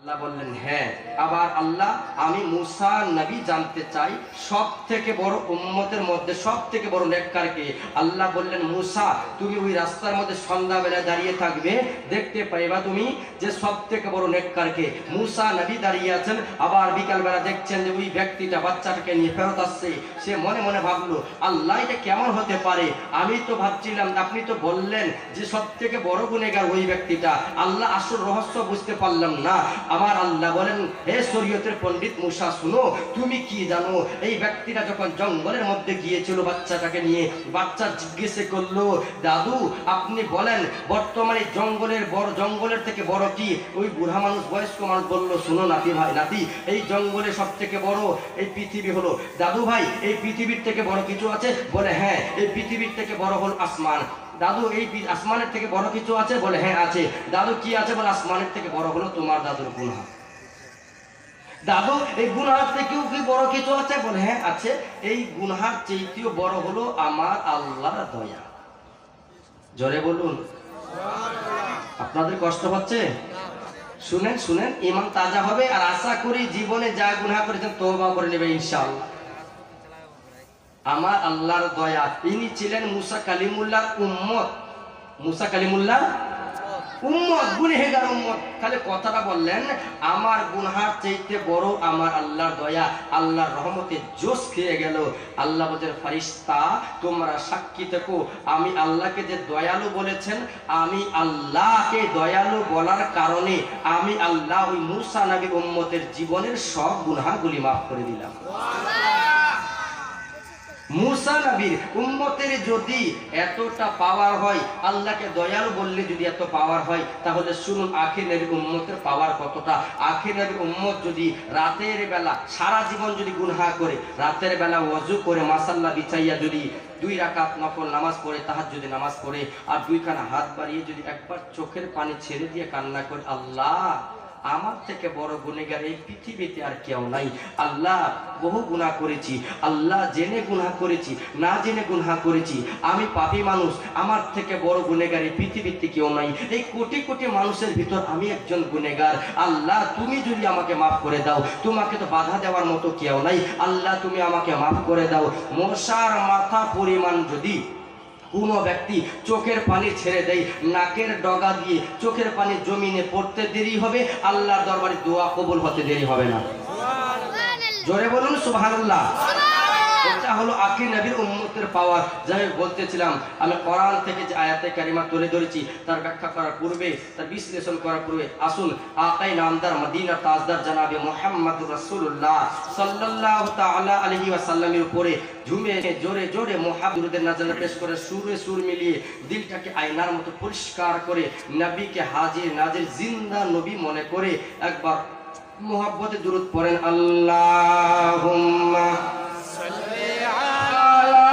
আল্লাহ বললেন হ্যাঁ। আবার আল্লাহ আমি মুসা নবী জানতে চাই সব থেকে বড় উম্মতের মধ্যে সব থেকে বড় নেককার কে। আল্লাহ বললেন মুসা তুমি ওই রাস্তার মধ্যে সন্ধ্যাবেলা দাঁড়িয়ে থাকবে, দেখতে পাইবা তুমি যে সব থেকে বড় নেককার কে। মুসা নবী দাঁড়িয়ে আছেন, আবার বিকালবেলা দেখছেন যে ওই ব্যক্তিটা বাচ্চাটাকে নিয়ে ফেরত আসছে। সে মনে মনে ভাবলো আল্লাহ এটা কেমন হতে পারে, আমি তো ভাবছিলাম আপনি তো বললেন যে সব থেকে বড় গুনেগার ওই ব্যক্তিটা, আল্লাহ আসল রহস্য বুঝতে পারলাম না। আমার আল্লাহ বলেন হে শরীয়তের পণ্ডিত মুসা শুনো, তুমি কি জানো এই ব্যক্তিটা যখন জঙ্গলের মধ্যে গিয়েছিল বাচ্চাটাকে নিয়ে, বাচ্চা জিজ্ঞেস করলো দাদু আপনি বলেন বর্তমানে জঙ্গলের থেকে বড় কি? ওই বুড়া মানুষ বয়স্ক মানুষ বলল শুনো নাতি ভাই নাতি, এই জঙ্গলে সব থেকে বড় এই পৃথিবী হলো। দাদু ভাই এই পৃথিবীর থেকে বড় কিছু আছে? বলে হ্যাঁ এই পৃথিবীর থেকে বড় হল আসমান। দাদু এই আসমানের থেকে বড় কিছু আছে? বলে হ্যাঁ আছে। দাদু কি আছে? বলে আসমানের থেকে বড় হলো তোমার দাদুর গুনাহ। দাদু এই গুনাহার থেকেও কি বড় কিছু আছে? বলে হ্যাঁ আছে। এই গুনাহার চাইতেও বড় হলো আমার আল্লাহর দয়া। জোরে বলুন। আপনাদের কষ্ট হচ্ছে? শুনেন শুনেন, ঈমান তাজা হবে আর আশা করি জীবনে যা গুনাহ করেছেন তওবা করে নেবে ইনশাআল্লাহ। আমার আল্লাহর দয়া। ইনি ছিলেন মুসা কালিমুল্লাহ উম্মত, মুসা কালিমুল্লাহ উম্মত, গুনাহগার উম্মত। খালি কথাটা বললেন আমার গুনাহার চাইতে বড় আমার আল্লাহর দয়া, আল্লাহর রহমতে জোশ খেয়ে গেল। আল্লাহ বলেন ফেরেশতা তোমরা সাক্ষী থেকো আমি আল্লাহকে যে দয়ালু বলেছেন, আমি আল্লাহকে দয়ালু বলার কারণে আমি আল্লাহ ওই মুসা নবী উম্মতের জীবনের সব গুনাহগুলি মাফ করে দিলাম। মুসা নবীর উম্মতের যদি এতটা পাওয়ার হয়, আল্লাহকে দয়ালু বললে যদি এত পাওয়ার হয়, তাহলে শুনুন আখির নবীর উম্মতের পাওয়ার কতটা। আখির নবীর উম্মত যদি রাতের বেলা সারা জীবন যদি গুনাহ করে, রাতের বেলা ওযু করে মাসাল্লা বিছাইয়া যদি 2 রাকাত নফল নামাজ পড়ে, তাহাজ্জুদের নামাজ পড়ে, আর 2খানা হাত বাড়িয়ে যদি একবার চোখের পানি ছেড়ে দিয়ে কান্না করে আল্লাহ আমার থেকে বড় গুনাহগার এই পৃথিবীতে আর কেউ নাই, আল্লাহ বহু গুনাহ করেছি, আল্লাহ জেনে গুনাহ করেছি না জেনে গুনাহ করেছি, আমি পাপী মানুষ, আমার থেকে বড় গুনাহগার এই পৃথিবীতে কেউ নাই, এই কোটি কোটি মানুষের ভিতর আমি একজন গুনাহগার, আল্লাহ তুমি যদি আমাকে মাফ করে দাও, তোমাকে তো বাধা দেওয়ার মতো কেউ নাই, আল্লাহ তুমি আমাকে মাফ করে দাও। মশার মাথা পরিমাণ যদি কোন ব্যক্তি চোখের পানি ছেড়ে দেয়, নাকের ডগা দিয়ে চোখের পানি জমিনে পড়তে দেরি হবে, আল্লাহর দরবারে দোয়া কবুল হতে দেরি হবে না। জোরে বলুন সুবহানাল্লাহ। এটা হলো আখির নবীর উম্মতের পাওয়ার। যাই বলতেছিলাম আমি কোরআন থেকে যে আয়াতে কারিমা তুলে ধরেছি তার ব্যাখ্যা করার পূর্বে, তার বিশ্লেষণ করার পূর্বে আসুন আকাই নামদার মদিনা তাজদার জনাবে মুহাম্মদুর রাসূলুল্লাহ সাল্লাল্লাহু তাআলা আলাইহি ওয়াসাল্লামের উপরে ঝুমে জোরে জোরে মুহাব্বতের নাজাল পেশ করে সুরে সুর মিলিয়ে দিলটাকে আয়নার মতো পরিষ্কার করে নবীকে হাজির নাজির জিন্দা নবী মনে করে একবার মুহাব্বতে দুরূদ পড়েন। আল্লাহুম্মা সাল্লি আলা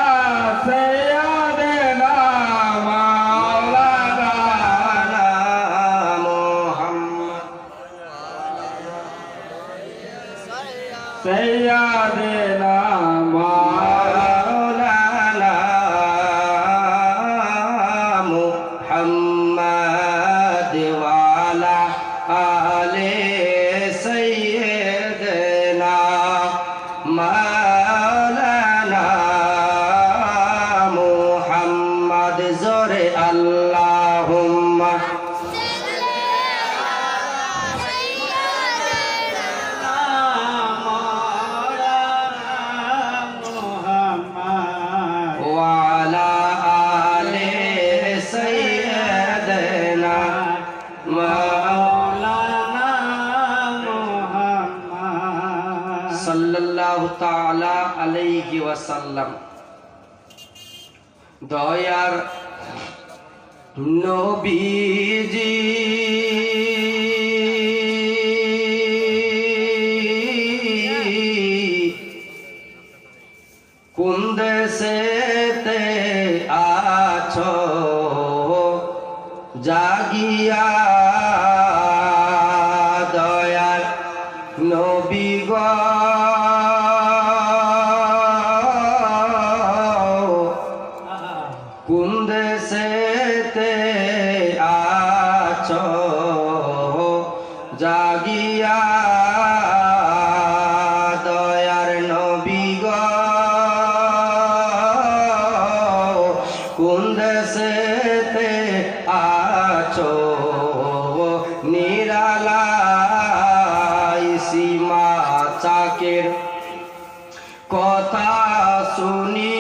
সাইয়্যিদিনা মাওলানা মুহাম্মদ সাইয়্যিদিনা মাওলানা মুহাম্মদ ওয়া আলা আলি সাইয়্যিদিনা মাওলানা মুহাম্মদ। জোরে আল্লাহুম্মা ওয়া আলা আলি সাইয়্যিদিনা মাওলানা মুহাম্মদ সাল্লাল্লাহু তাআলা আলাইহি ওয়াসাল্লাম। দয়ার নবীজি কোন দেশেতে আছো জাগিয়া, দয়ার নবী গো কোন দেশেতে আছো জাগিয়া জাগিয়া দয়ার নবী গো কোন দেশেতে আছো নিরালাই সীমা চাকের কথা শুনি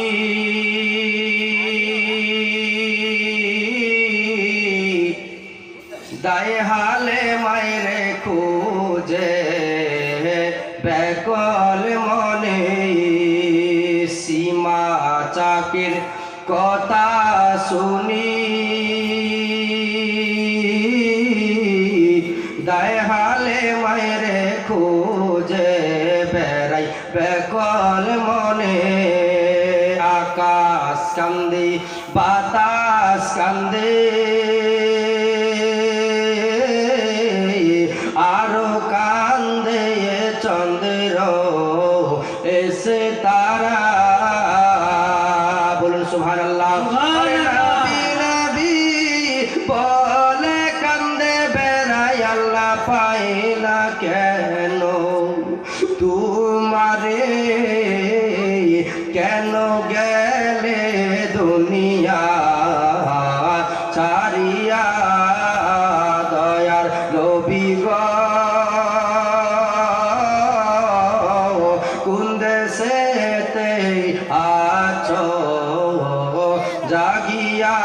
দায় হালে মায়েরে খুঁজে ব্যাকল মনে সীমা চাকের কথা শুনি দায় হালে মায়েরে খুঁজে বেড়াই ব্যাকল মনে আকাশ কান্দে বাতাস কান্দে আরো কান্দে চন্দ্র এসে তারা বলুন সুবহানাল্লাহ বলে কান্দে বেড়াই আল্লাহ পাই না কেন তোমারে কেন গেলে দুনিয়া ছাড়িয়া দয়ার নবী গো কোন দেশেতে আছো জাগিয়া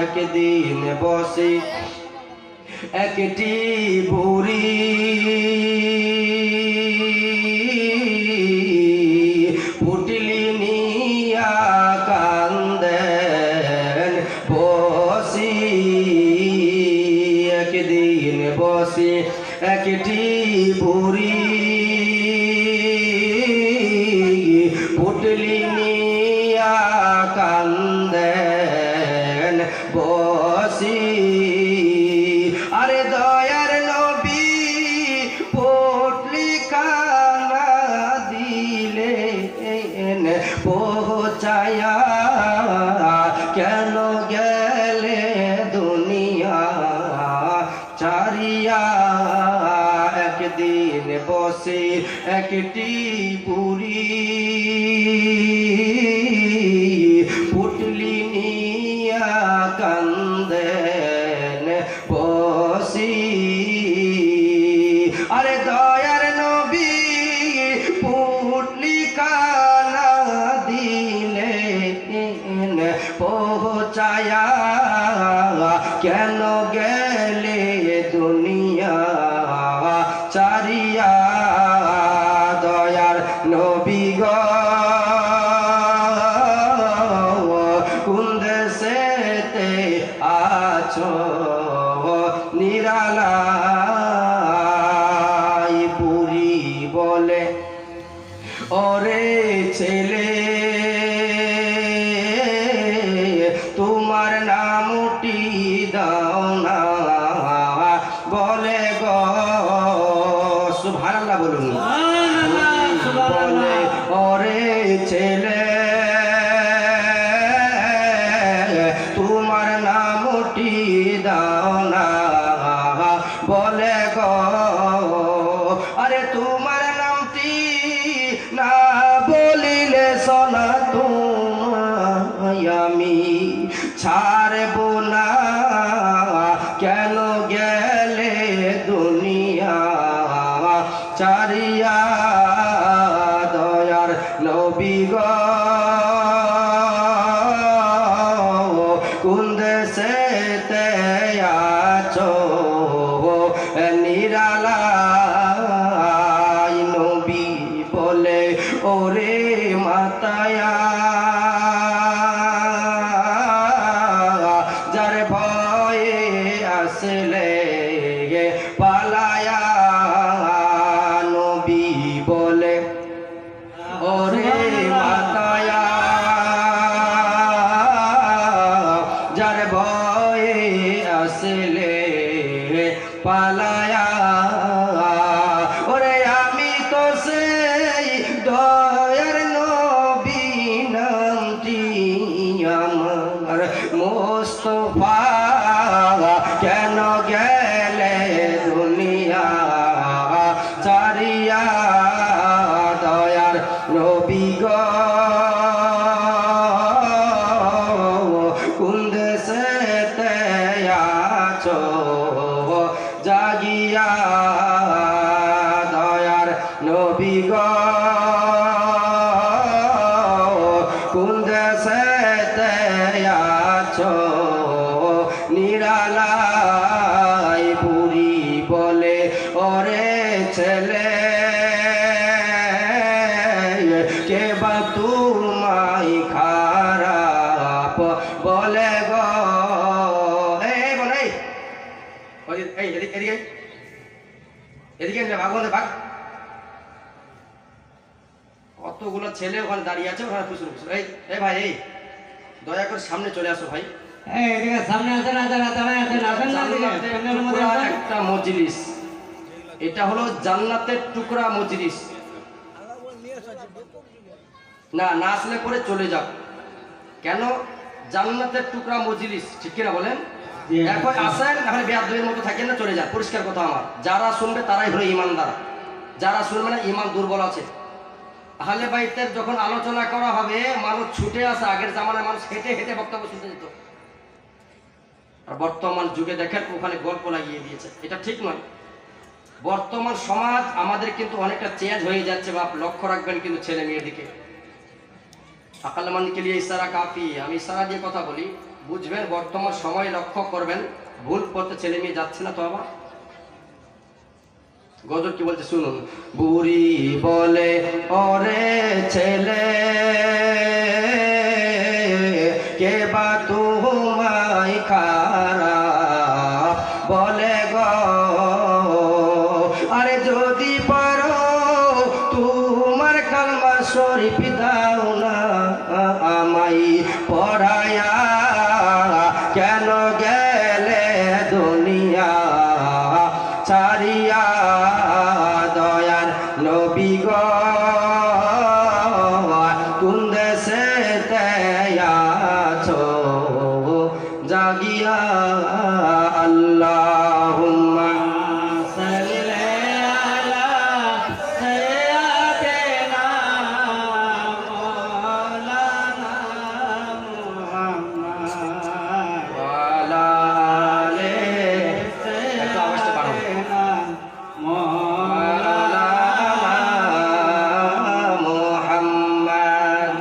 একদিন বসে একটি বুড়ি পুটলি নিয়া কান্দেন বসি একদিন বসে একটি বুড়ি পুটলি নিয়া কান্দেন বসি আরে দয়ার নবী পুটলি কানা দিলে পৌঁছায়া কেন গেলে দুনিয়া ছাড়িয়া একদিন বসে একটি বুড়ি পুটলি নিয়া কান্দেন বসি আরে দয়ার নবী পুটলি কানা দিলে পৌঁছায়া কেন গেলে দুনিয়া ছাড়িয়া দয়ার নবী গো কোন দেশেতে আছো নিরালাই বুড়ি বলে ওরে ছেলে তোমার নামটি দাও না বলে গো সুবহানাল্লাহ বলুন বলে ওরে ছেলে তোমার নামটি দাও না বলে গো আরে তোমার নামটি না বলিলে সোনা তোমায় আমি ছাড়ব না কেন গেলে দুনিয়া ছাড়িয়া দয়ার নবী গো কোন দেশেতে আছো নিরালাই নবী বলে ওরে মাতায়া যার ভয়ে আসলে পালায়া নবী বলে ওরে মাতায়া যার ভয়ে আসলে পালায়া ওরে আমি তো সেই দয়ার নবী নামটি আমার মোস্তফা কেন গেলে জাগিয়া দয়ার নবী গো কোন দেশেতে আছো নিরালাই বুড়ি বলে ওরে ছেলে কে বা তোমায় খারাপ বলে গো এদিকে এদিকে ভাগ বলতে ভাগ কতগুলো ছেলে ওখানে দাঁড়িয়ে আছে ওখানে পুষুর পুষুর এই ভাই এই দয়া করে সামনে চলে আসো ভাই সামনে আসেন একটা মজলিস এটা হলো জান্নাতের টুকরা মজলিস না না আসলে পরে চলে যাও কেন জান্নাতের টুকরা মজলিস ঠিক কিনা বলেন এখন আসেন এখন বেয়াদবের মতো থাকেন না চলে যান পরিষ্কার কথা আমার যারা শুনবে তারাই হলো ইমানদার যারা শুনবে না ইমান দুর্বল আছে আহলে বাইতের যখন আলোচনা করা হবে মানুষ ছুটে আসে আগের জামানায় মানুষ হেঁটে হেঁটে বক্তব্য শুনতে যেত আর বর্তমান যুগে দেখেন ওখানে গল্প লাগিয়ে দিয়েছে এটা ঠিক নয় বর্তমান সমাজ আমাদের কিন্তু অনেকটা চেঞ্জ হয়ে যাচ্ছে বা লক্ষ্য রাখবেন কিন্তু ছেলে মেয়ের দিকে আকালমানকে নিয়ে ইশারা কাফি আমি ইশারা দিয়ে কথা বলি বুঝবেন বর্তমান সময় লক্ষ্য করবেন ভুল পথে ছেলে মেয়ে যাচ্ছে না তো আবার গজল কি বলছে শুনুন বুড়ি বলে ওরে ছেলে কে বা তোমায় খারাপ বলে গো আরে যদি পারো তোমার কালমা শরীফ দাও না আমায় পড়ায়া কেন গেলে দুনিয়া ছাড়িয়া দয়ার নবী গো কোন দেশেতে আছো জাগিয়া আল্লাহুম্মা সাল্লি আলা সাইয়্যিদিনা মাওলানা মুহাম্মদ ওয়া আলা আলিহি একটু আওয়াজটা বাড়াও মুহাম্মদ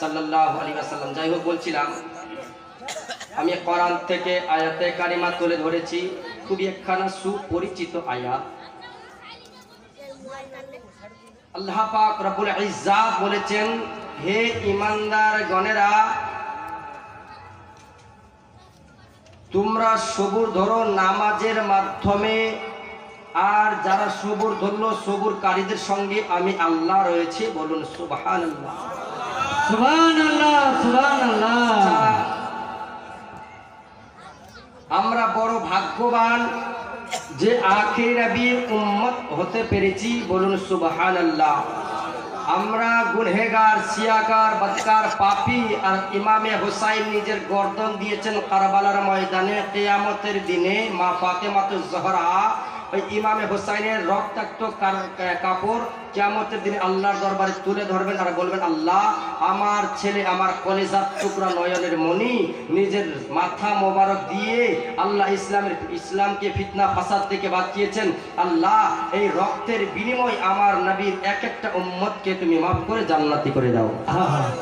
সাল্লাল্লাহু আলাইহি ওয়াসাল্লাম যাই হোক বলছিলাম আমি কোরআন থেকে আয়াতে কারিমা তুলে ধরেছি খুবই একখানা সুপরিচিত আয়াত আল্লাহ পাক রব্বুল ইজ্জাত বলেছেন হে ঈমানদার গণেরা তোমরা সবুর ধরো নামাজের মাধ্যমে আর যারা সবুর ধরলো সবুরকারীদের সঙ্গে আমি আল্লাহ রয়েছে বলুন সুবহানাল্লাহ সুবহানাল্লাহ সুবহানাল্লাহ আমরা বড় ভাগ্যবান যে আখির নবীর উম্মত হতে পেরেছি বলুন সুবহানাল্লাহ আমরা গুনহেগার সিয়াকার বদকার পাপী আর ইমামে হুসাইন নিজের গর্দন দিয়েছেন কারবালার ময়দানে কিয়ামতের দিনে মা ফাতেমাতুজ জোহরা ওই ইমামে হুসাইনের রক্তাক্ত কাপড় কিয়ামতের দিনে আল্লাহর দরবারে তুলে ধরবেন আর বলবেন আল্লাহ আমার ছেলে আমার কলিজার টুকরা নয়নের মণি নিজের মাথা মোবারক দিয়ে আল্লাহ ইসলামকে ফিতনা ফাসাদ থেকে বাঁচিয়েছেন আল্লাহ এই রক্তের বিনিময় আমার নবীর এক একটা উম্মতকে তুমি মাফ করে জান্নাতি করে দাও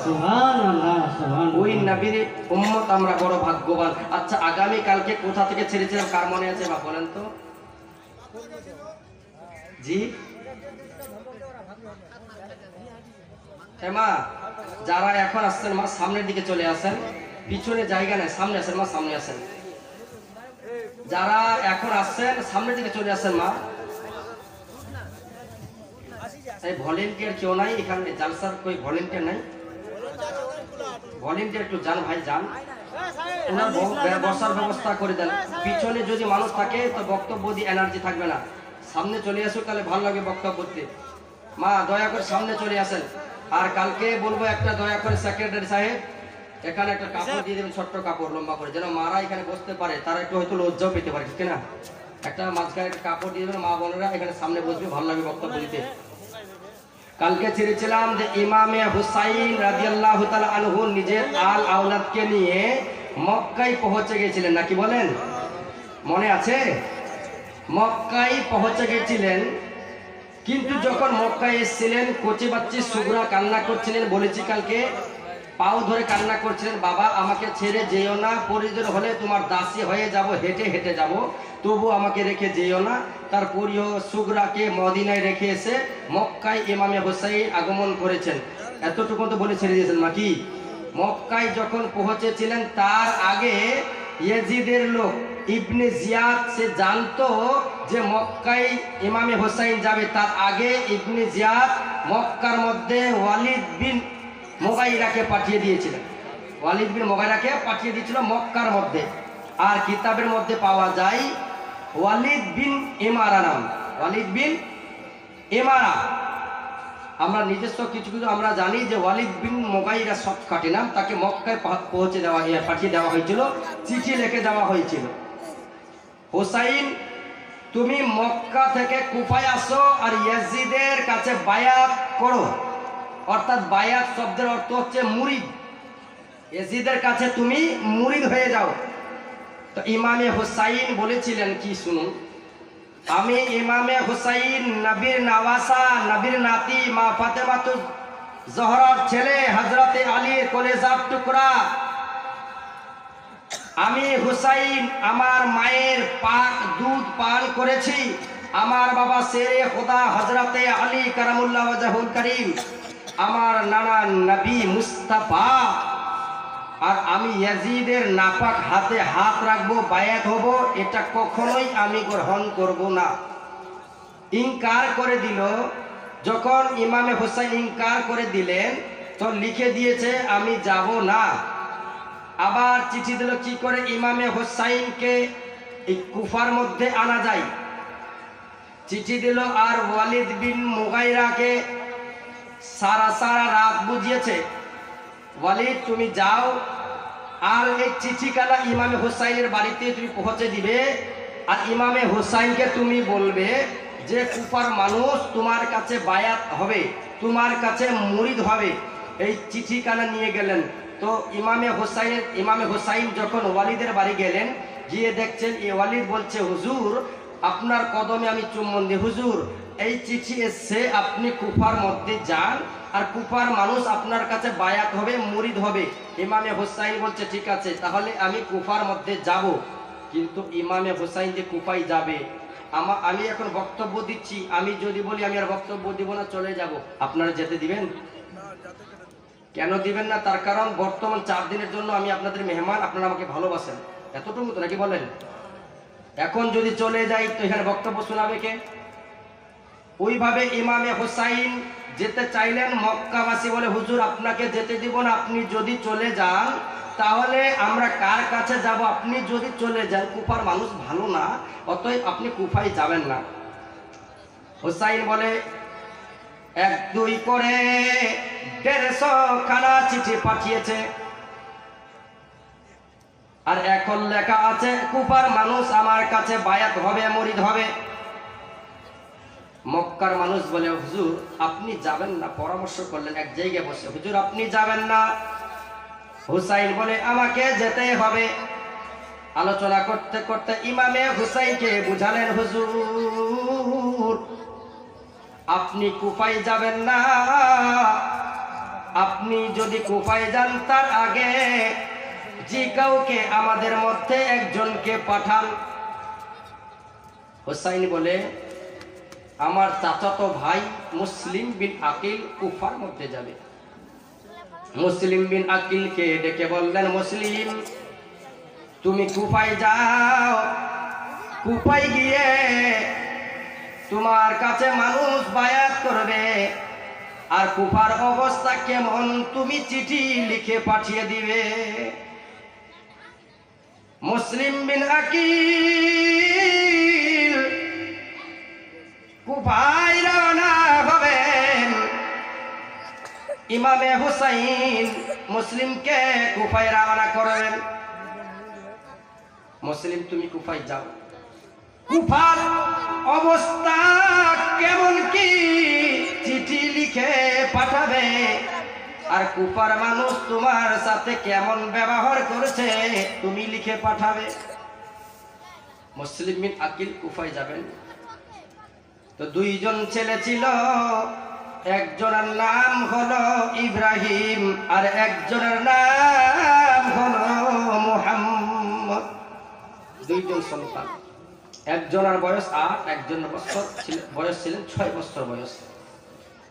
সুবহানাল্লাহ সুবহানাল্লাহ ওই নবীর উম্মত আমরা বড় ভাগ্যবান আচ্ছা আগামী কালকে কোথা থেকে ছেড়েছিলাম কার মনে আছে বা বলেন তো জি মা যারা এখন আসছেন মা সামনের দিকে চলে আসেন পিছনে জায়গা নেই সামনে আসেন মা সামনে আসেন যারা এখন আসছেন সামনের দিকে চলে আসেন মা এই ভলেন্টিয়ার কেউ নাই এখানে জালসার কই ভলেন্টিয়ার নাই ভলেন্টিয়ার একটু যান ভাই যান ওনার বসার ব্যবস্থা করে দেন পিছনে যদি মানুষ থাকে তো বক্তব্য দিয়ে এনার্জি থাকবে না সামনে চলে আসুক তাহলে ভালো লাগে বক্তব্য দিতে মা দয়া করে সামনে চলে আসেন আর কালকে বলবো একটা দয়া করে সেক্রেটারি সাহেব এখানে একটা কাপড় দিয়ে দেবেন ছোট্ট কাপড় লম্বা করে যেন মারা এখানে বসতে পারে তারা একটু হয়তো লজ্জাও পেতে পারে ঠিক না একটা মাঝখানে একটা কাপড় দিয়ে দেবেন মা বোনেরা এখানে সামনে বসবে ভালো লাগে বক্তব্য দিতে কালকে ছেড়েছিলাম যে ইমামে হুসাইন রাদিয়াল্লাহু তাআলা আনহু নিজের আল আওলাদকে নিয়ে মক্কায় পৌঁছে গিয়েছিলেন নাকি বলেন মনে আছে মক্কায় পৌঁছে গেছিলেন, কিন্তু যখন মক্কায় এসেছিলেন কচি বাচ্চি সুগরা কান্না করছিলেন, বলেছি কালকে, পাও ধরে কান্না করছিলেন, বাবা আমাকে ছেড়ে যেও না, প্রয়োজন হলে তোমার দাসী হয়ে যাব, হেঁটে হেঁটে যাব, তবু আমাকে রেখে যেও না। তার প্রিয় সুগরাকে মদিনায় রেখে এসে মক্কায় ইমামে হোসাইন আগমন করেছেন। এতটুকু তো বলে ছেড়ে দিয়েছেন নাকি? মক্কায় যখন পৌঁছেছিলেন তার আগে ইয়াজিদের লোক ইবনে জিয়াদ সে জানতো যে মক্কায় ইমামে হোসাইন যাবে। তার আগে ইবনে জিয়াদ মক্কার মধ্যে ওয়ালিদ বিন মুগাইরাকে পাঠিয়ে দিয়েছিলেন। ওয়ালিদ বিন মুগাইরাকে পাঠিয়ে দিয়েছিল মক্কার মধ্যে। আর কিতাবের মধ্যে পাওয়া যায় ওয়ালিদ বিন ইমারা নাম, ওয়ালিদ বিন ইমারা। আমরা নিজস্ব কিছু কিছু আমরা জানি যে ওয়ালিদ বিন মুগাইরা শর্টকাটে নাম, তাকে মক্কায় পাঠিয়ে দেওয়া হয়েছিল, চিঠি লিখে দেওয়া হয়েছিল, হোসাইন তুমি মক্কা থেকে কুফায় আসো আর ইয়াজিদের কাছে বায়াত করো। অর্থাৎ বায়াত শব্দের অর্থ হচ্ছে মুরিদ, ইয়াজিদের কাছে তুমি মুরিদ হয়ে যাও। তো ইমামে হোসাইন বলেছিলেন কি শুনুন, আমি ইমামে হোসাইন নবীর নওয়াসা, নবীর নাতি, মা ফাতেমাতু জহরার ছেলে, হযরতে আলীর কলেজার টুকরা। আমি হুসাইন আমার মায়ের পাক দুধ পান করেছি। আমার বাবা শেরে খোদা হযরতে আলী কারামুল্লাহ ওয়াজহুল করিম, আমার নানা নবী মুস্তাফা। আর আমি ইয়াজিদের নাপাক হাতে হাত রাখবো, বায়াত হব, এটা কখনোই আমি গ্রহণ করব না। ইনকার করে দিল। যখন ইমামে হোসাইন ইনকার করে দিলেন তো লিখে দিয়েছে আমি যাব না। আবার চিঠি দিল কি করে ইমামে হোসাইনকে এই কুফার মধ্যে আনা যায়। চিঠি দিল আর ওয়ালিদ বিন মুগাইরাকে সারা সারা রাত বুঝিয়েছে, ওয়ালিদ তুমি যাও আর এই চিঠিখানা ইমামে হোসাইনের বাড়িতে তুমি পৌঁছে দিবে। আর ইমামে হোসাইনকে তুমি বলবে যে কুফার মানুষ তোমার কাছে বায়াত হবে, তোমার কাছে মুরিদ হবে। এই চিঠিখানা নিয়ে গেলেন। তো ইমামে হোসাইন যখন ওয়ালিদের বাড়ি গেলেন, গিয়ে দেখছেন এই ওয়ালিদ বলছে হুজুর আপনার কদমে আমি চুম্বন দিই। হুজুর এই চিঠি এসছে, আপনি কুফার মধ্যে যান আর কুফার মানুষ আপনার কাছে বায়াত হবে, মুরিদ হবে। ইমামে হোসাইন বলছে ঠিক আছে, তাহলে আমি কুফার মধ্যে যাব। কিন্তু ইমামে হোসাইন যে কুফায় যাবে, আমি এখন বক্তব্য দিচ্ছি, আমি যদি বলি আমি আর বক্তব্য দিব না, চলে যাব, আপনারা যেতে দিবেন? কেন দিবেন না? তার কারণ বর্তমান 4 দিনের জন্য আমি আপনাদের মেহমান, আপনারা আমাকে ভালোবাসেন, এতটুকু তো নাকি বলেন? এখন যদি চলে যাই তো এখানে বক্তব্য শোনাবে কে? ওইভাবে ইমামে হোসাইন যেতে চাইলেন। মক্কাবাসী বলে হুজুর আপনাকে যেতে দিব না, আপনি যদি চলে যান তাহলে আমরা কার কাছে যাব? আপনি যদি চলে যান, কুফার মানুষ ভালো না, অতএব আপনি কুফায় যাবেন না। হোসাইন বলে 1-2 করে 150 খানা চিঠি পাঠিয়েছে। আর এখন লেখা আছে কুফার মানুষ আমার কাছে বায়াত হবে, মুরিদ হবে। মক্কার মানুষ বলে হুজুর আপনি যাবেন না, পরামর্শ করলেন এক জায়গায় বসে, হুজুর আপনি যাবেন না। হুসাইন বলে আমাকে যেতে হবে। আলোচনা করতে করতে ইমামে হুসাইনকে বুঝালেন হুজুর আপনি কুফায় যাবেন না, আপনি যদি কুফায় যান তার আগে যে কাউকে আমাদের মধ্যে একজনকে পাঠান। হুসাইন বলে আমার চাচাতো ভাই মুসলিম বিন আকিল কুফার মধ্যে যাবে। মুসলিম বিন আকিলকে ডেকে বললেন মুসলিম তুমি কুফায় যাও, কুফায় গিয়ে তোমার কাছে মানুষ বায়াত করবে, আর কুফার অবস্থা কেমন তুমি চিঠি লিখে পাঠিয়ে দিবে। মুসলিম বিন আকিল কুফায় রওনা হবেন। ইমামে হুসাইন মুসলিমকে কুফায় রওনা করবেন। মুসলিম তুমি কুফায় যাও, কুফার অবস্থা কেমন কি চিঠি লিখে পাঠাবে, আর কুফার মানুষ তোমার সাথে কেমন ব্যবহার করেছে তুমি লিখে পাঠাবে। মুসলিম বিন আকিল কুফায় যাবেন। তো দুইজন ছেলে ছিল, একজনের নাম হলো ইব্রাহিম আর একজনের নাম হলো মুহাম্মদ। দুইজন সন্তান, একজনের বয়স 8, একজনের বয়স ছিলেন 6 বছর বয়স।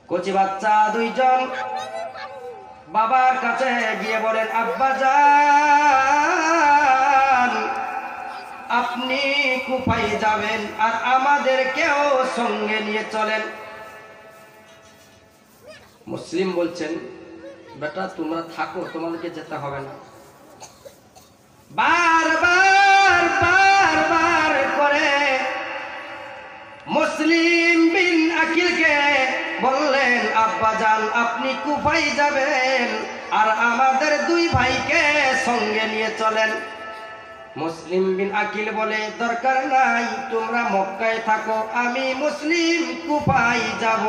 কচি বাচ্চা দুইজন বাবার কাছে গিয়ে বলেন, আব্বা জান আপনি কুফায় যাবেন আর আমাদেরকেও সঙ্গে নিয়ে চলেন। মুসলিম বলছেন, বেটা তোমরা থাকো, তোমাদেরকে যেতে হবে না। বারবার করে মুসলিম বিন আকিলকে বললেন, আব্বা জান আপনি কুফায় যাবেন আর আমাদের 2 ভাইকে সঙ্গে নিয়ে চলেন। মুসলিম বিন আকিল বলে, দরকার নাই, তোমরা মক্কায় থাকো, আমি মুসলিম কুফায় যাব।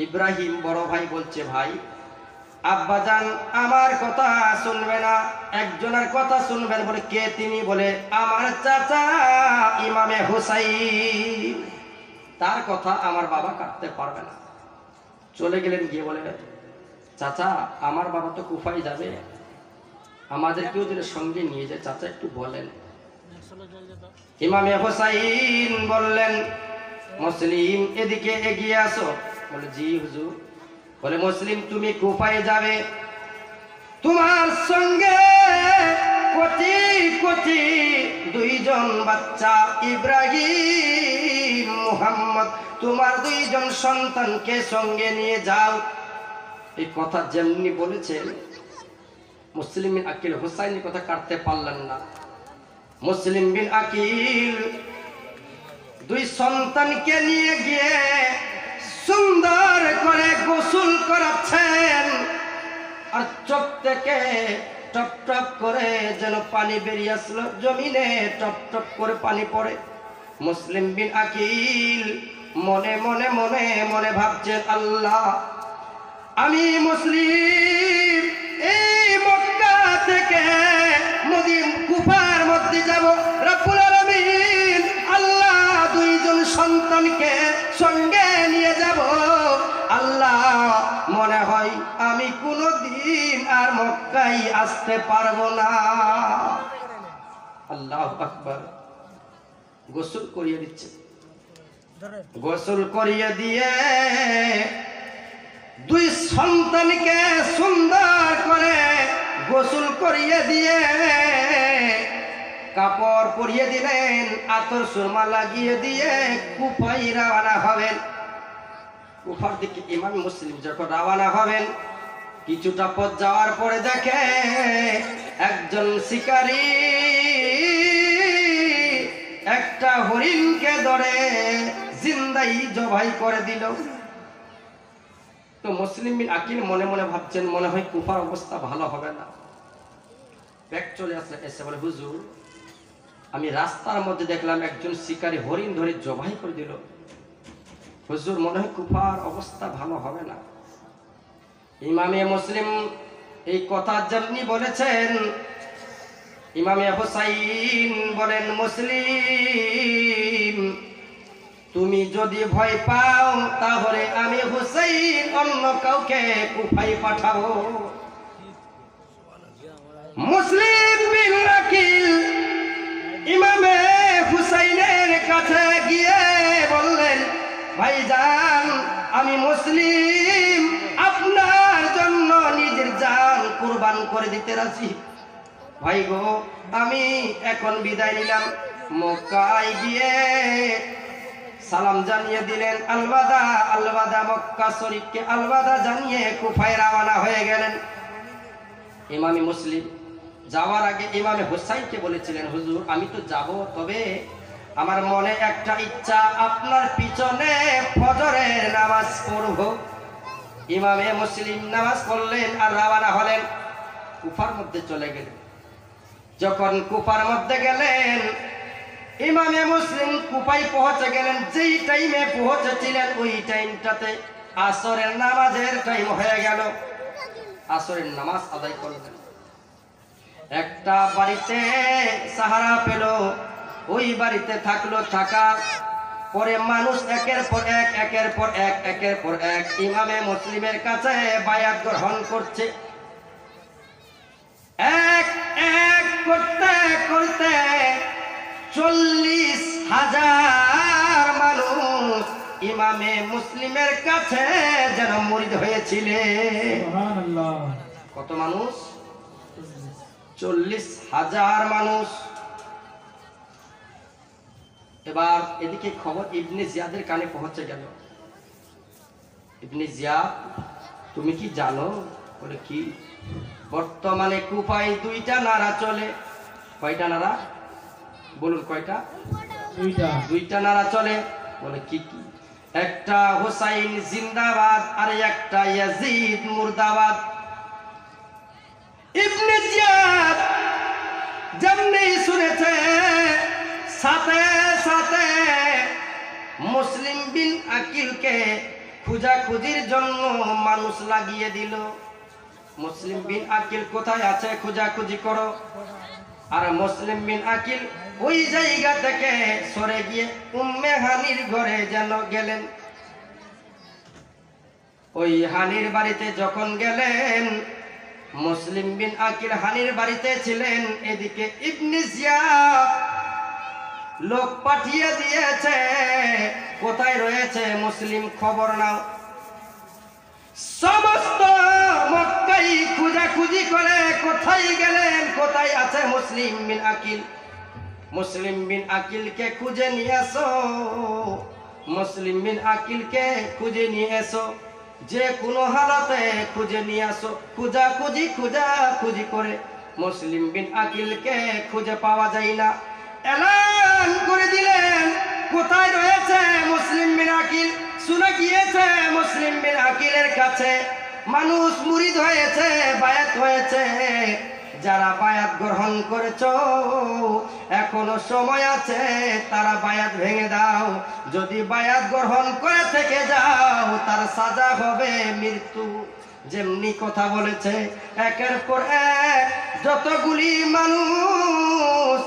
ইব্রাহিম বড় ভাই বলছে, ভাই আব্বাজান আমার কথা শুনবে না, একজনের কথা শুনবেন। বলে, কে তিনি? বলে, আমার চাচা ইমামে হুসাইন, তার কথা আমার বাবা কাটতে পারবে না। চলে গেলেন, গিয়ে বলে, চাচা আমার বাবা তো কুফায় যাবে, আমাদেরকেও যদি সঙ্গে নিয়ে যায়, চাচা একটু বলেন। ইমামে হুসাইন বললেন, মুসলিম এদিকে এগিয়ে আসো। বলে, জি হুজুর। বলে, মুসলিম তুমি কুফায় যাবে, তোমার সঙ্গে কোটি কোটি 2 জন বাচ্চা ইব্রাহিম মুহাম্মদ, তোমার 2 জন সন্তানকে সঙ্গে নিয়ে যাও। এই কথা যেমনি বলেছেন, মুসলিম বিন আকিল হুসাইনের কথা কাটতে পারলেন না। মুসলিম বিন আকিল 2 সন্তানকে নিয়ে গিয়ে সুন্দর করে গোসল করাচ্ছেন, আর চোখ থেকে টপ টপ করে যেন পানি বেরিয়ে আসলো, জমিনে টপ টপ করে পানি পড়ে। মুসলিম বিন আকিল মনে মনে মনে মনে ভাবছেন, আল্লাহ আমি মুসলিম এই মক্কা থেকে কুফার মধ্যে যাব, রব্বুল আলামিন আল্লাহ 2 জন সন্তানকে সঙ্গে নিয়ে যাব, আল্লাহ মনে হয় আমি কোনদিন আর মক্কায় আসতে পারবো না। আল্লাহু আকবার। গোসল করিয়ে দিচ্ছে, গোসল করিয়ে দিয়ে 2 সন্তানকে সুন্দর করে গোসল করিয়ে দিয়ে কাপড় পরিয়ে দিলেন, আতর সুরমা লাগিয়ে দিয়ে কুফায় রওনা হবেন। কুফার দিকে ইমাম মুসলিম যখন রওনা হবেন, কিছুটা পথ যাওয়ার পরে দেখে একজন শিকারী একটা হরিণকে ধরে জিন্দাই জবাই করে দিল। তো মুসলিম বিন আকিল মনে মনে ভাবছেন, মনে হয় কুফার অবস্থা ভালো হবে না। ব্যাগ চলে আসলে, এসে বলে, হুজুর আমি রাস্তার মধ্যে দেখলাম একজন শিকারী হরিণ ধরে জবাই করে দিল, হুজুর মনে হয় কুফার অবস্থা ভালো হবে না। ইমামে মুসলিম এই কথা যেমনি বলেছেন, ইমামে হুসাইন বলেন, মুসলিম তুমি যদি ভয় পাও তাহলে আমি হুসাইন অন্য কাউকে কুফায় পাঠাবো। মুসলিম বিন আকিল ইমামে হুসাইনের কাছে গিয়ে বললেন, ভাইজান আমি মুসলিম আপনার জন্য নিজের জান কুরবান করে দিতে রাজি। ভাই গো আমি এখন বিদায় নিলাম। মক্কায় গিয়ে সালাম জানিয়ে দিলেন, আলবাদা আলবাদা, মক্কা শরীফকে আলবাদা জানিয়ে কুফায় রওনা হয়ে গেলেন। ইমামে মুসলিম যাওয়ার আগে ইমামে হুসাইনকে বলেছিলেন, হুজুর আমি তো যাব, তবে আমার মনে একটা ইচ্ছা, আপনার পিছনে ফজরের নামাজ পড়ব। ইমামে মুসলিম নামাজ পড়লেন আর রওনা হলেন, কুফার মধ্যে চলে গেলেন। যখন কুফার মধ্যে গেলেন, ইমামে মুসলিম কুফায় পৌঁছে গেলেন। যেই টাইমে পৌঁছেছিলেন ওই টাইমটাতে আসরের নামাজের টাইম হয়ে গেল। আসরের নামাজ আদায় করলেন। একটা বাড়িতে সাহারা পেল, ওই বাড়িতে থাকলো, থাকার পরে মানুষ একের পর এক ইমামে মুসলিমের কাছে বায়াত গ্রহণ করছে। এক এক করতে করতে 40,000 মানুষ ইমামে মুসলিমের কাছে যেন মুরিদ হয়েছিলেন। সুবহানাল্লাহ। কত মানুষ? 40,000 মানুষ। এবার এদিকে খবর ইবনে জিয়াদের কানে পৌঁছে গেল। ইবনে জিয়াদ, তুমি কি জানো? বলে কি? বর্তমানে কুফায় 2টা নারা চলে। কয়টা নারা? বলুন কয়টা? 2টা নারা চলে। বলে কি কি? একটা হুসাইন জিন্দাবাদ আর একটা ইয়াজিদ মুর্দাবাদ। ইবনে জিয়াদ যেমনি শুনেছে, সাথে সাথে মুসলিম বিন আকিলকে খোঁজাখুঁজির জন্য মানুষ লাগিয়ে দিল। মুসলিম বিন আকিল কোথায় আছে খোঁজাখুঁজি করো। আর মুসলিম বিন আকিল ওই জায়গা থেকে সরে গিয়ে উম্মে হানির ঘরে যেন গেলেন। ওই হানির বাড়িতে যখন গেলেন, মুসলিম বিন আকিল হানির বাড়িতে ছিলেন। এদিকে ইবনে জিয়াদ লোক পাঠিয়ে দিয়েছে, কোথায় রয়েছে মুসলিম খবর নাও। সমস্ত মক্কাই খুঁজাখুঁজি করে কোথায় গেলেন, কোথায় আছে মুসলিম বিন আকিল। মুসলিম বিন আকিলকে খুঁজে নিয়ে এসো, মুসলিম বিন আকিলকে খুঁজে নিয়ে এসো, যে কোনো হালাতে খুঁজে নিয়ে আসো। খুঁজাখুঁজি করে মুসলিম বিন আকিলকে খুঁজে পাওয়া যায় না। এলান করে দিলেন, কোথায় রয়েছে মুসলিম বিন আকিল। শুনে গিয়েছে মুসলিম বিন আকিলের কাছে মানুষ মুরিদ হয়েছে, বায়াত হয়েছে। যারা বায়াত গ্রহণ করেছো এখনো সময় আছে, তারা বায়াত ভেঙে দাও। যদি বায়াত গ্রহণ করে থেকে যাও তার সাজা হবে মৃত্যু। যেমনি কথা বলেছে, একের পর এক যতগুলি মানুষ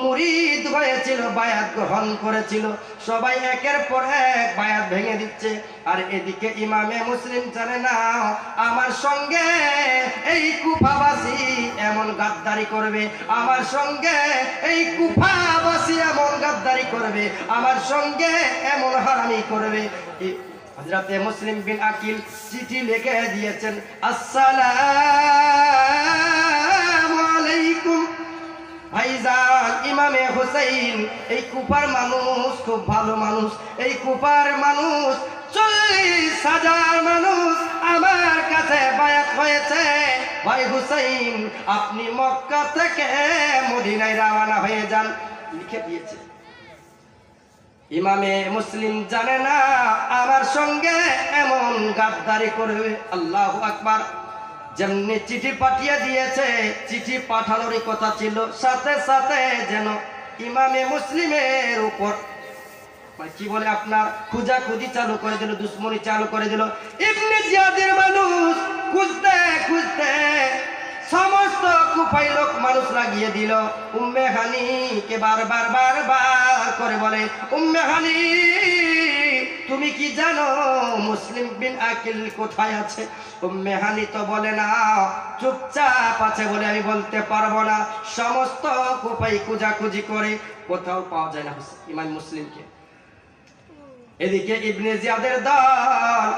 মুরিদ হয়েছিল, বায়াত গ্রহণ করেছিল, সবাই একের পর এক বায়াত ভেঙে দিচ্ছে। আর এদিকে ইমামে মুসলিম জানে না আমার সঙ্গে এই কুফাবাসী এমন গাদ্দারি করবে, আমার সঙ্গে এই কুফাবাসী এমন গাদ্দারি করবে, আমার সঙ্গে এমন হারামি করবে। হযরতে মুসলিম বিন আকিল চিঠি লিখে দিয়েছেন, আসসালামু আলাইকুম ভাইজান ইমামে হুসাইন। এই কুফার মানুষ খুব ভালো মানুষ, এই কুফার মানুষ 40,000 মানুষ আমার কাছে বায়াত হয়েছে। ভাই হুসাইন, আপনি মক্কা থেকে মদিনায় রওনা হয়ে যান। লিখে দিয়েছে। ইমামে মুসলিম জানে না আমার সঙ্গে এমন গাদ্দারি করবে। আল্লাহু আকবার। যেমনি চিঠি পাঠিয়ে দিয়েছে, চিঠি পাঠানোরই কথা ছিল, সাথে সাথে যেন ইমামে মুসলিমের উপর কি বলে আপনার খুঁজাখুঁজি চালু করে দিল, দুশ্মনী চালু করে দিল। ইবনে জিয়াদের মানুষ খুঁজতে খুঁজতে সমস্ত কুফাই লোক মানুষ লাগিয়ে দিল। উম্মে হানিকে বারবার করে বলে, উম্মে হানি তুমি কি জানো মুসলিম বিন আকিল কোথায় আছে? উম্মে হানি তো বলে না, চুপচাপ আছে বলে আমি বলতে পারবো না। সমস্ত কুফাই খুঁজাখুঁজি করে কোথাও পাওয়া যায় না ইমাম মুসলিমকে। এদিকে ইবনে জিয়াদের দল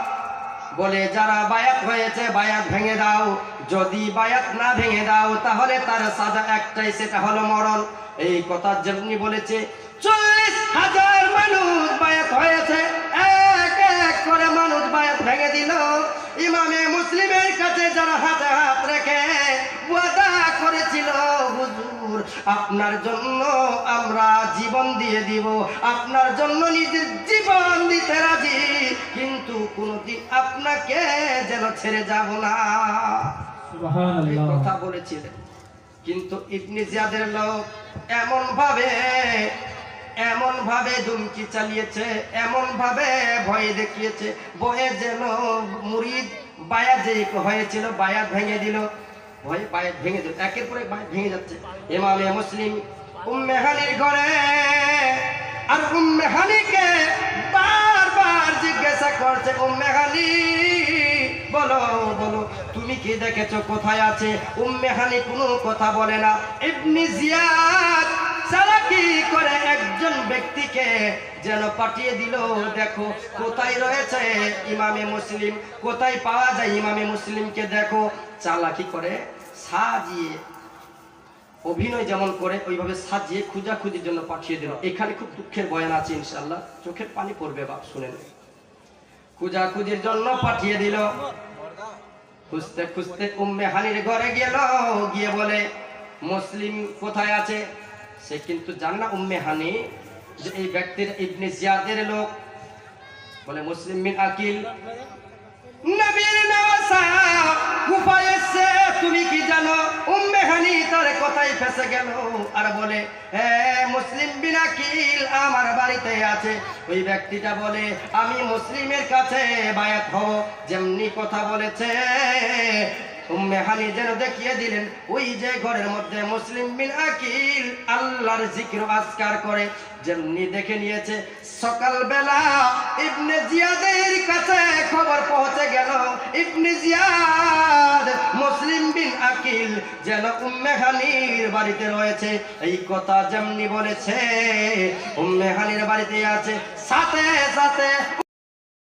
বলে, যারা বায়াত হয়েছে বায়াত ভেঙে দাও। যদি বায়াত না ভেঙে দাও তাহলে তার সাজা একটাই, সেটা হলো মরণ। এই কথা যেমনি বলেছে, 40,000 মানুষ বায়াত হয়েছে। এক এক করে মানুষ বায়াত ভেঙে দিল। ইমামে মুসলিমের কাছে যারা হাতে হাত রেখে ওয়াদা করেছিল, হুজুর আপনার জন্য আমরা জীবন দিয়ে দিব, আপনার জন্য নিজের জীবন দিতে রাজি, কিন্তু কোনদিন আপনাকে যেন ছেড়ে যাব না, এই কথা বলেছিলেন। কিন্তু ইবনে জিয়াদের লোক এমন ভাবে ধুমকি চালিয়েছে, এমন ভাবে ভয় দেখিয়েছে, ভয়ে যেন মুরিদ বায়াত যে হয়েছিল বায়াত ভেঙে দিল। ভয়ে বায়াত ভেঙে দিল, একের পর এক বায়াত ভেঙে যাচ্ছে। ইমামে মুসলিম উম্মে হানির ঘরে, আর উম্মে হানিকে বারবার জিজ্ঞাসা করছে, উম্মে হানি বলো বলো তুমি কি দেখেছো, কোথায় আছে? উম্মে হানি কোনো কথা বলে না। ইবনে জিয়াদ চালাকি করে একজন ব্যক্তিকে যেন পাঠিয়ে দিল, দেখো কোথায় রয়েছে ইমামে মুসলিম, কোথায় পাওয়া যায় ইমামে মুসলিমকে দেখো। চালাকি করে সাজিয়ে, অভিনয় যেমন করে ওইভাবে সাজিয়ে খুঁজাখুঁজির জন্য পাঠিয়ে দিল। এখানে খুব দুঃখের বয়ান আছে, ইনশাআল্লাহ চোখের পানি পড়বে বাপ, শুনেন। খুঁজাখুঁজির জন্য পাঠিয়ে দিল। খুঁজতে খুঁজতে উম্মে হানির ঘরে গেল, গিয়ে বলে মুসলিম কোথায় আছে? সে কিন্তু জানে না উম্মে হানি যে এই ব্যক্তির ইবনে জিয়াদের লোক। বলে মুসলিম বিন আকিল নবীর নওয়াসা কুফায় এসে, তুমি কি জানো? উম্মে হানি তার কথাই ফেসে গেল আর বলে, হ্যাঁ মুসলিম বিন আকিল আমার বাড়িতে আছে। ওই ব্যক্তিটা বলে, আমি মুসলিমের কাছে বায়াত হব। যেমনি কথা বলেছে উম্মে হানি যেন দেখিয়ে দিলেন ওই যে ঘরের মধ্যে মুসলিম বিন আকিল আল্লাহর জিকির আজকার করে। যেমনি দেখে নিয়েছে, সকালবেলা ইবনে জিয়াদের কাছে খবর পৌঁছে গেল, ইবনে জিয়াদ মুসলিম বিন আকিল যেন উম্মে হানির বাড়িতে রয়েছে। এই কথা যেমনি বলেছে উম্মে হানির বাড়িতে আছে, সাথে সাথে